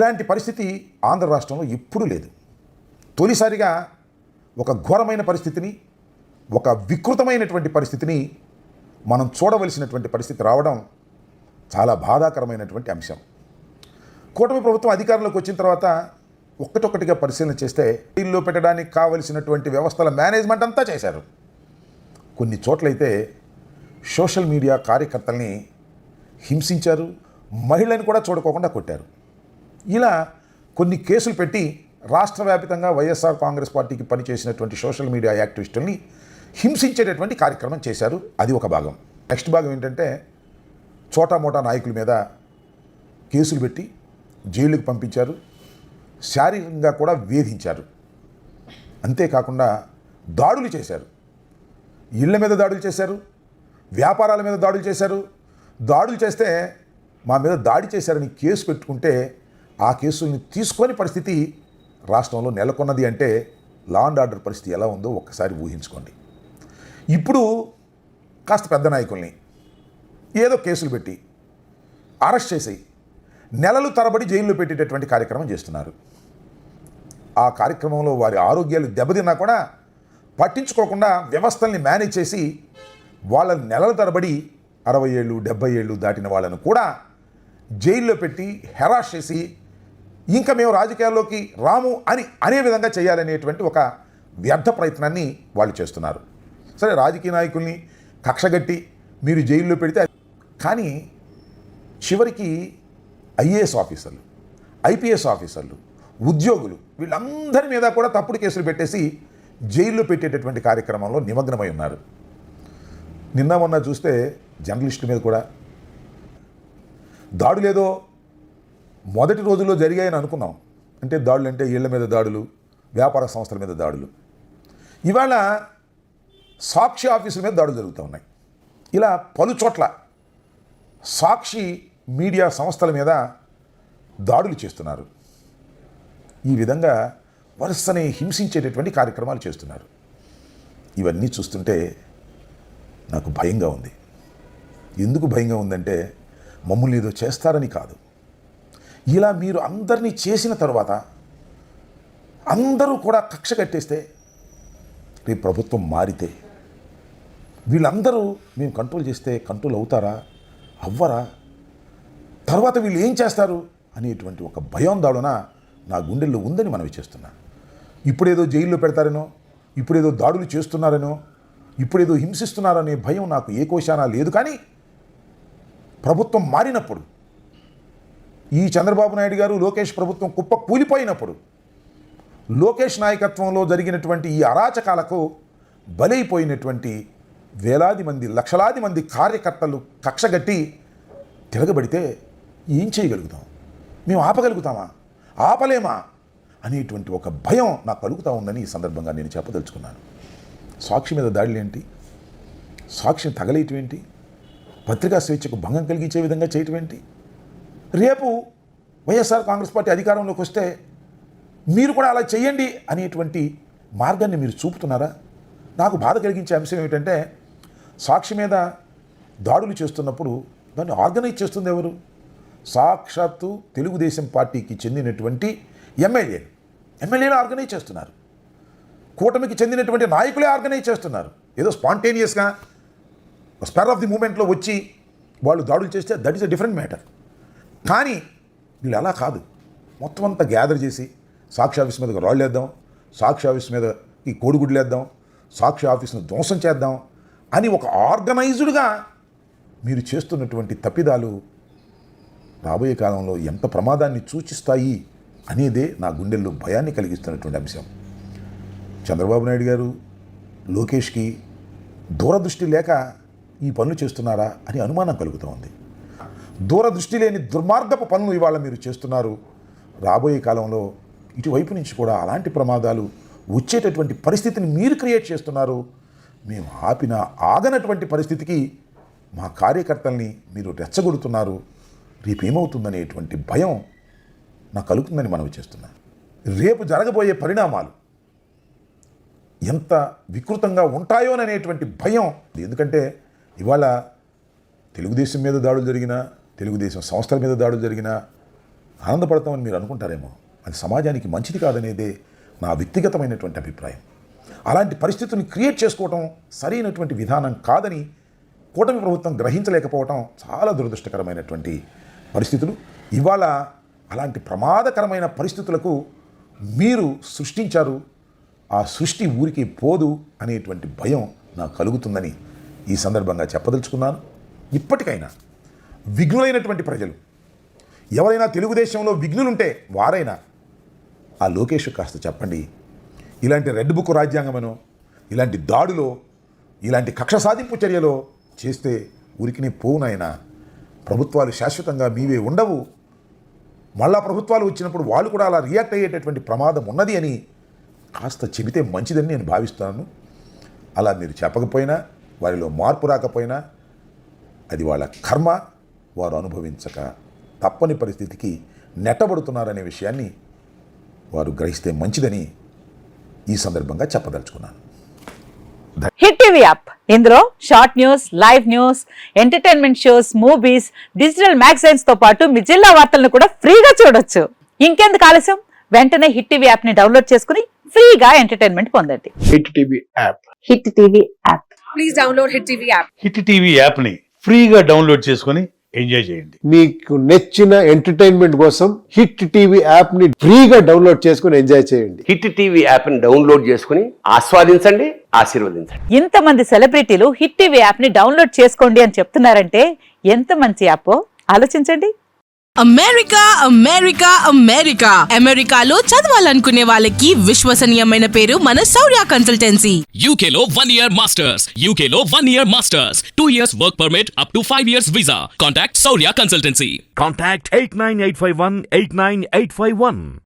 ఇలాంటి పరిస్థితి ఆంధ్ర రాష్ట్రంలో ఎప్పుడూ లేదు. తొలిసారిగా ఒక ఘోరమైన పరిస్థితిని, ఒక వికృతమైనటువంటి పరిస్థితిని మనం చూడవలసినటువంటి పరిస్థితి రావడం చాలా బాధాకరమైనటువంటి అంశం. కూటమి ప్రభుత్వం అధికారంలోకి వచ్చిన తర్వాత ఒక్కటొక్కటిగా పరిశీలన చేస్తే జైల్లో పెట్టడానికి కావలసినటువంటి వ్యవస్థల మేనేజ్మెంట్ అంతా చేశారు. కొన్ని చోట్లయితే సోషల్ మీడియా కార్యకర్తల్ని హింసించారు, మహిళని కూడా చూడకోకుండా కొట్టారు. ఇలా కొన్ని కేసులు పెట్టి రాష్ట్ర వ్యాప్తంగా వైఎస్ఆర్ కాంగ్రెస్ పార్టీకి పనిచేసినటువంటి సోషల్ మీడియా యాక్టివిస్టుల్ని హింసించేటటువంటి కార్యక్రమం చేశారు. అది ఒక భాగం. నెక్స్ట్ భాగం ఏంటంటే చోటా మోటా నాయకుల మీద కేసులు పెట్టి జైలుకి పంపించారు, శారీరకంగా కూడా వేధించారు. అంతేకాకుండా దాడులు చేశారు. ఇళ్ల మీద దాడులు చేశారు, వ్యాపారాల మీద దాడులు చేశారు. దాడులు చేస్తే మా మీద దాడి చేశారని కేసు పెట్టుకుంటే ఆ కేసుల్ని తీసుకొని పరిస్థితి రాష్ట్రంలో నెలకొన్నది అంటే లా అండ్ ఆర్డర్ పరిస్థితి ఎలా ఉందో ఒక్కసారి ఊహించుకోండి. ఇప్పుడు కాస్త పెద్ద నాయకుల్ని ఏదో కేసులు పెట్టి అరెస్ట్ చేసి నెలలు తరబడి జైల్లో పెట్టేటటువంటి కార్యక్రమం చేస్తున్నారు. ఆ కార్యక్రమంలో వారి ఆరోగ్యాలు దెబ్బతిన్నా కూడా పట్టించుకోకుండా వ్యవస్థల్ని మేనేజ్ చేసి వాళ్ళ నెలల తరబడి 60 ఏళ్ళు 70 ఏళ్ళు దాటిన వాళ్ళను కూడా జైల్లో పెట్టి హెరాస్ చేసి ఇంకా మేము రాజకీయాల్లోకి రాము అని అనే విధంగా చేయాలనేటువంటి ఒక వ్యర్థ ప్రయత్నాన్ని వాళ్ళు చేస్తున్నారు. సరే, రాజకీయ నాయకుల్ని కక్షగట్టి మీరు జైల్లో పెడితే, కానీ చివరికి ఐఏఎస్ ఆఫీసర్లు, ఐపీఎస్ ఆఫీసర్లు, ఉద్యోగులు వీళ్ళందరి మీద కూడా తప్పుడు కేసులు పెట్టేసి జైల్లో పెట్టేటటువంటి కార్యక్రమంలో నిమగ్నమై ఉన్నారు. నిన్న మొన్న చూస్తే జర్నలిస్టుల మీద కూడా దాడులేదో మొదటి రోజుల్లో జరిగాయని అనుకున్నాం. అంటే దాడులు అంటే ఇళ్ల మీద దాడులు, వ్యాపార సంస్థల మీద దాడులు. ఇవాళ సాక్షి ఆఫీసుల మీద దాడులు జరుగుతూ ఉన్నాయి. ఇలా పలు చోట్ల సాక్షి మీడియా సంస్థల మీద దాడులు చేస్తున్నారు. ఈ విధంగా వరుసని హింసించేటటువంటి కార్యక్రమాలు చేస్తున్నారు. ఇవన్నీ చూస్తుంటే నాకు భయంగా ఉంది. ఎందుకు భయంగా ఉందంటే మమ్మల్ని ఏదో చేస్తారని కాదు. ఇలా మీరు అందరినీ చేసిన తర్వాత అందరూ కూడా కక్ష కట్టేస్తే, రేపు ప్రభుత్వం మారితే వీళ్ళందరూ మేము కంట్రోల్ చేస్తే కంట్రోల్ అవుతారా, అవ్వరా, తర్వాత వీళ్ళు ఏం చేస్తారు అనేటువంటి ఒక భయాందోళన నా గుండెల్లో ఉందని మనవి చేస్తున్నా. ఇప్పుడేదో జైల్లో పెడతారనో, ఇప్పుడేదో దాడులు చేస్తున్నారనో, ఇప్పుడేదో హింసిస్తున్నారనే భయం నాకు ఏ కోశానా లేదు. కానీ ప్రభుత్వం మారినప్పుడు, ఈ చంద్రబాబు నాయుడు గారు లోకేష్ ప్రభుత్వం కుప్ప కూలిపోయినప్పుడు, లోకేష్ నాయకత్వంలో జరిగినటువంటి ఈ అరాచకాలకు బలైపోయినటువంటి వేలాది మంది, లక్షలాది మంది కార్యకర్తలు కక్షగట్టి తిరగబడితే ఏం చేయగలుగుతాం? మేము ఆపగలుగుతామా, ఆపలేమా అనేటువంటి ఒక భయం నాకు కలుగుతూ ఉందని ఈ సందర్భంగా నేను చెప్పదలుచుకున్నాను. సాక్షి మీద దాడులేంటి, సాక్షిని తగలేయటం ఏంటి, పత్రికా స్వేచ్ఛకు భంగం కలిగించే విధంగా చేయటం ఏంటి? రేపు వైఎస్ఆర్ కాంగ్రెస్ పార్టీ అధికారంలోకి వస్తే మీరు కూడా అలా చేయండి అనేటువంటి మార్గాన్ని మీరు చూపుతున్నారా? నాకు బాధ కలిగించే అంశం ఏమిటంటే, సాక్షి మీద దాడులు చేస్తున్నప్పుడు దాన్ని ఆర్గనైజ్ చేస్తుంది ఎవరు? సాక్షాత్తు తెలుగుదేశం పార్టీకి చెందినటువంటి ఎమ్మెల్యేలు ఆర్గనైజ్ చేస్తున్నారు. కూటమికి చెందినటువంటి నాయకులే ఆర్గనైజ్ చేస్తున్నారు. ఏదో స్పాంటేనియస్గా స్పెర్ ఆఫ్ ది మూమెంట్లో వచ్చి వాళ్ళు దాడులు చేస్తే that is a different matter. కానీ వీళ్ళు అలా కాదు. మొత్తం అంతా గ్యాదర్ చేసి సాక్షి ఆఫీస్ మీద రాళ్ళు వేద్దాం, సాక్షి ఆఫీస్ మీద ఈ కోడిగుడ్లు వేద్దాం, సాక్షి ఆఫీస్ను ధ్వంసం చేద్దాం అని ఒక ఆర్గనైజ్డ్గా మీరు చేస్తున్నటువంటి తప్పిదాలు రాబోయే కాలంలో ఎంత ప్రమాదాన్ని సూచిస్తాయి అనేదే నా గుండెల్లో భయాన్ని కలిగిస్తున్నటువంటి అంశం. చంద్రబాబు నాయుడు గారు, లోకేష్కి దూరదృష్టి లేక ఈ పనులు చేస్తున్నారా అని అనుమానం కలుగుతూ ఉంది. దూరదృష్టి లేని దుర్మార్గపు పనులు ఇవాళ మీరు చేస్తున్నారు. రాబోయే కాలంలో ఇటువైపు నుంచి కూడా అలాంటి ప్రమాదాలు వచ్చేటటువంటి పరిస్థితిని మీరు క్రియేట్ చేస్తున్నారు. మేము ఆపిన ఆగనటువంటి పరిస్థితికి మా కార్యకర్తల్ని మీరు రెచ్చగొడుతున్నారు. రేపు ఏమవుతుందనేటువంటి భయం నాకు కలుగుతుందని మనవి చేస్తున్నాను. రేపు జరగబోయే పరిణామాలు ఎంత వికృతంగా ఉంటాయోననేటువంటి భయం. ఎందుకంటే ఇవాళ తెలుగుదేశం మీద దాడులు జరిగినా, తెలుగుదేశం సంస్థల మీద దాడులు జరిగినా, ఆనందపడతామని మీరు అనుకుంటారేమో, అది సమాజానికి మంచిది కాదనేదే నా వ్యక్తిగతమైనటువంటి అభిప్రాయం. అలాంటి పరిస్థితులను క్రియేట్ చేసుకోవటం సరైనటువంటి విధానం కాదని కూటమి ప్రభుత్వం గ్రహించలేకపోవటం చాలా దురదృష్టకరమైనటువంటి పరిస్థితులు. ఇవాళ అలాంటి ప్రమాదకరమైన పరిస్థితులకు మీరు సృష్టించారు. ఆ సృష్టి ఊరికి పోదు అనేటువంటి భయం నాకు కలుగుతుందని ఈ సందర్భంగా చెప్పదలుచుకున్నాను. ఇప్పటికైనా విఘ్నులైనటువంటి ప్రజలు ఎవరైనా తెలుగుదేశంలో విఘ్నులుంటే వారైనా ఆ లోకేష్ కాస్త చెప్పండి, ఇలాంటి రెడ్ బుక్ రాజ్యాంగమనో, ఇలాంటి దాడులో, ఇలాంటి కక్ష సాధింపు చర్యలో చేస్తే ఊరికినే పోవునైనా. ప్రభుత్వాలు శాశ్వతంగా మీవే ఉండవు. మళ్ళా ప్రభుత్వాలు వచ్చినప్పుడు వాళ్ళు కూడా అలా రియాక్ట్ అయ్యేటటువంటి ప్రమాదం ఉన్నది అని కాస్త చెబితే మంచిదని నేను భావిస్తున్నాను. అలా మీరు చెప్పకపోయినా, వారిలో మార్పు రాకపోయినా అది వాళ్ళ కర్మ, వారు అనుభవించక తప్పని పరిస్థితికి నెట్టబడుతున్నారనే విషయాన్ని వారు గ్రహిస్తే మంచిదని ఈ సందర్భంగా చెప్పదలుచుకున్నాను. హిట్ టీవీ యాప్, ఇందులో short news, live news, entertainment shows, movies, digital magazines తో పాటు మీ జిల్లా వార్తలను కూడా ఫ్రీగా చూడొచ్చు. ఇంకెందుకు ఆలస్యం, వెంటనే హిట్ టీవీ యాప్ ని డౌన్లోడ్ చేసుకుని ఫ్రీగా ఎంటర్టైన్మెంట్ పొందండి. Hit TV app. Hit TV app. Please download hit TV app. Hit TV app ని ఫ్రీగా డౌన్లోడ్ చేసుకొని ఎంజాయ్ చేయండి. మీకు నచ్చిన ఎంటర్టైన్మెంట్ కోసం హిట్ టీవీ యాప్ ని ఫ్రీగా డౌన్లోడ్ చేసుకొని ఎంజాయ్ చేయండి. హిట్ టీవీ యాప్ ని డౌన్లోడ్ చేసుకుని ఆస్వాదించండి, ఆశీర్వదించండి. ఇంతమంది సెలబ్రిటీలు హిట్ టీవీ యాప్ ని డౌన్లోడ్ చేసుకోండి అని చెప్తున్నారంటే ఎంత మంచి యాప్ ఆలోచించండి. అమెరికా అమెరికా అమెరికా అమెరికాలో చదవాలనుకునే వాళ్ళకి విశ్వసనీయమైన పేరు మన శౌర్య కన్సల్టెన్సీ. UK లో 1 year masters, UK లో 1 year masters, 2 years work permit up to 5 years visa. Contact Saurya Consultancy. Contact 89851 89851.